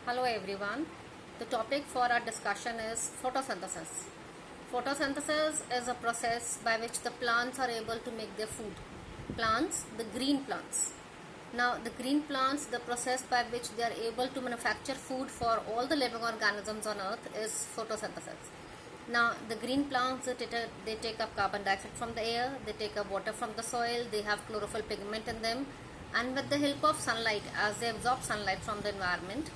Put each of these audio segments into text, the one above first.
Hello everyone. The topic for our discussion is photosynthesis. Photosynthesis is a process by which the plants are able to make their food. Plants, the green plants. Now, the green plants, the process by which they are able to manufacture food for all the living organisms on earth is photosynthesis. Now, the green plants, they take up carbon dioxide from the air, they take up water from the soil, they have chlorophyll pigment in them, and with the help of sunlight, as they absorb sunlight from the environment,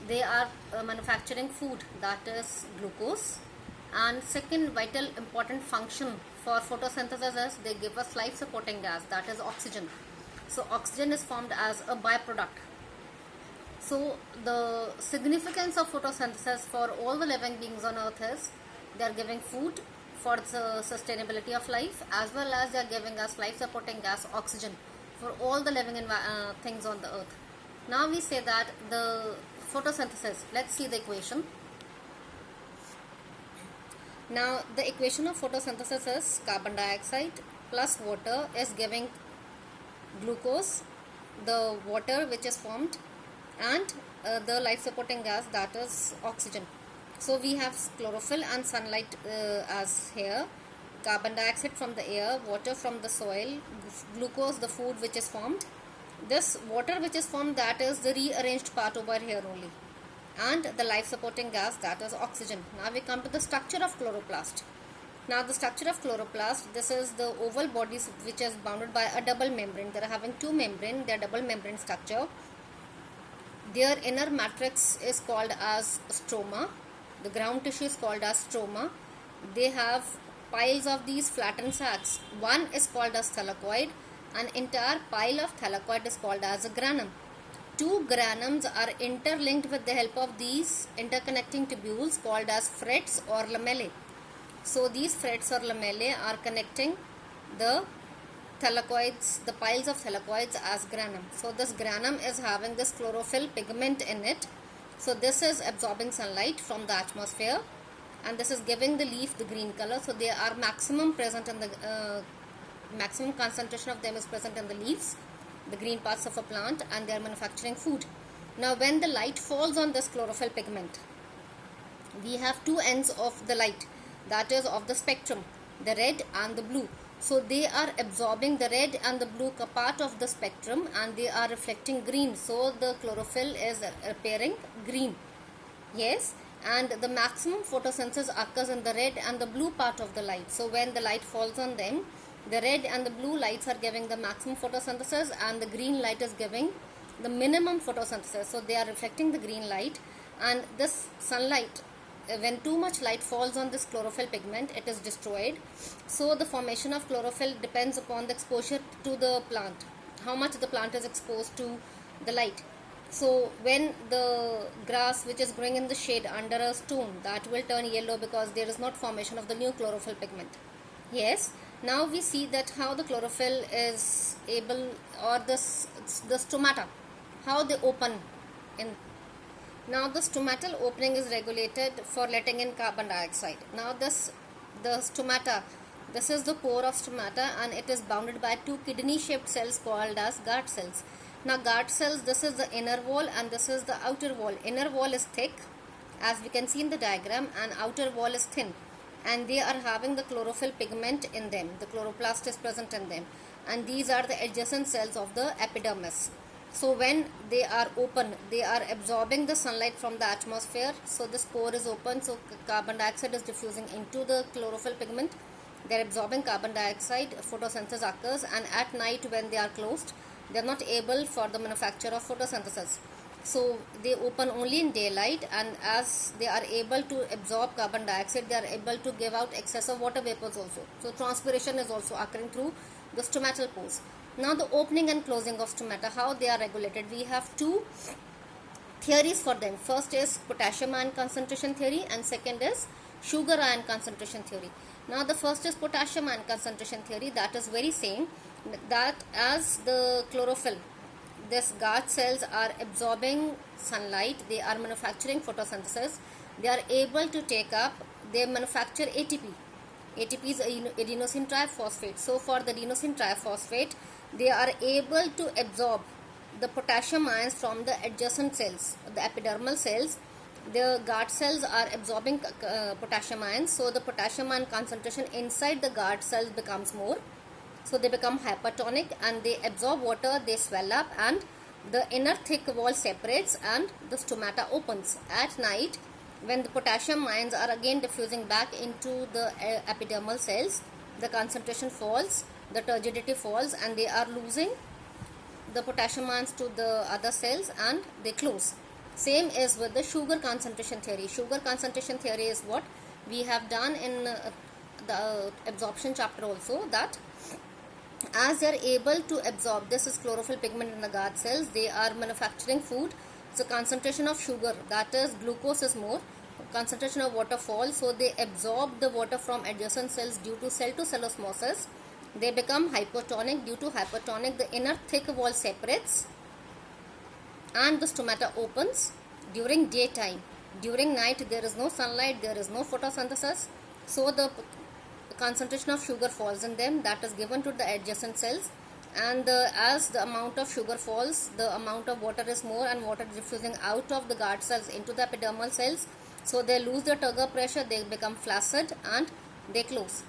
they are manufacturing food, that is glucose. And second vital important function for photosynthesis is they give us life supporting gas, that is oxygen. So oxygen is formed as a byproduct. So the significance of photosynthesis for all the living beings on earth is they are giving food for the sustainability of life, as well as they are giving us life supporting gas oxygen for all the living things on the earth. Now we say that the photosynthesis, let's see the equation. Now the equation of photosynthesis is carbon dioxide plus water is giving glucose, the water which is formed, and the life supporting gas, that is oxygen. So we have chlorophyll and sunlight as here, carbon dioxide from the air, water from the soil, glucose, the food which is formed. This water which is formed, that is the rearranged part over here only, and the life supporting gas, that is oxygen. Now we come to the structure of chloroplast. Now the structure of chloroplast, this is the oval body which is bounded by a double membrane. They are having two membrane, their double membrane structure. Their inner matrix is called as stroma. The ground tissue is called as stroma. They have piles of these flattened sacs. One is called as thylakoid. An entire pile of thylakoid is called as a granum. Two granums are interlinked with the help of these interconnecting tubules called as frets or lamellae. So these frets or lamellae are connecting the thylakoids, the piles of thylakoids as granum. So this granum is having this chlorophyll pigment in it. So this is absorbing sunlight from the atmosphere, and this is giving the leaf the green color. So they are maximum present in the maximum concentration of them is present in the leaves, the green parts of a plant, and they are manufacturing food. Now when the light falls on this chlorophyll pigment, we have two ends of the light, that is of the spectrum, the red and the blue. So they are absorbing the red and the blue part of the spectrum, and they are reflecting green. So the chlorophyll is appearing green. Yes, and the maximum photosynthesis occurs in the red and the blue part of the light. So when the light falls on them, the red and the blue lights are giving the maximum photosynthesis, and the green light is giving the minimum photosynthesis. So they are reflecting the green light, and this sunlight, when too much light falls on this chlorophyll pigment, it is destroyed. So the formation of chlorophyll depends upon the exposure to the plant, how much the plant is exposed to the light. So when the grass which is growing in the shade under a stone, that will turn yellow because there is not formation of the new chlorophyll pigment. Yes, now we see that how the chlorophyll is able, or the stomata, how they open in. Now the stomatal opening is regulated for letting in carbon dioxide. Now the stomata, this is the pore of stomata, and it is bounded by two kidney shaped cells called as guard cells. Now guard cells, this is the inner wall and this is the outer wall. Inner wall is thick, as we can see in the diagram, and outer wall is thin, and they are having the chlorophyll pigment in them. The chloroplast is present in them, and these are the adjacent cells of the epidermis. So when they are open, they are absorbing the sunlight from the atmosphere. So this pore is open, so carbon dioxide is diffusing into the chlorophyll pigment. They are absorbing carbon dioxide, photosynthesis occurs, and at night when they are closed, they are not able for the manufacture of photosynthesis. So they open only in daylight, and as they are able to absorb carbon dioxide, they are able to give out excessive water vapors also. So transpiration is also occurring through the stomatal pores. Now the opening and closing of stomata, how they are regulated, we have two theories for them. First is potassium ion concentration theory, and second is sugar ion concentration theory. Now the first is potassium ion concentration theory, that is very same, that as the chlorophyll, this guard cells are absorbing sunlight, they are manufacturing photosynthesis, they are able to take up, they manufacture ATP. ATP is adenosine triphosphate. So for the adenosine triphosphate, they are able to absorb the potassium ions from the adjacent cells, the epidermal cells. The guard cells are absorbing potassium ions, so the potassium ion concentration inside the guard cells becomes more. So they become hypertonic and they absorb water, they swell up, and the inner thick wall separates and the stomata opens. At night, when the potassium ions are again diffusing back into the epidermal cells, the concentration falls, the turgidity falls, and they are losing the potassium ions to the other cells and they close. Same is with the sugar concentration theory. Sugar concentration theory is what we have done in the absorption chapter also, that as they are able to absorb, this is chlorophyll pigment in the guard cells, they are manufacturing food. So concentration of sugar, that is glucose, is more, concentration of water falls, so they absorb the water from adjacent cells due to cell to cell osmosis. They become hypertonic. Due to hypertonic, the inner thick wall separates and the stomata opens during daytime. During night there is no sunlight, there is no photosynthesis, so the concentration of sugar falls in them, that is given to the adjacent cells, and as the amount of sugar falls, the amount of water is more, and water is diffusing out of the guard cells into the epidermal cells, so they lose the turgor pressure, they become flaccid and they close.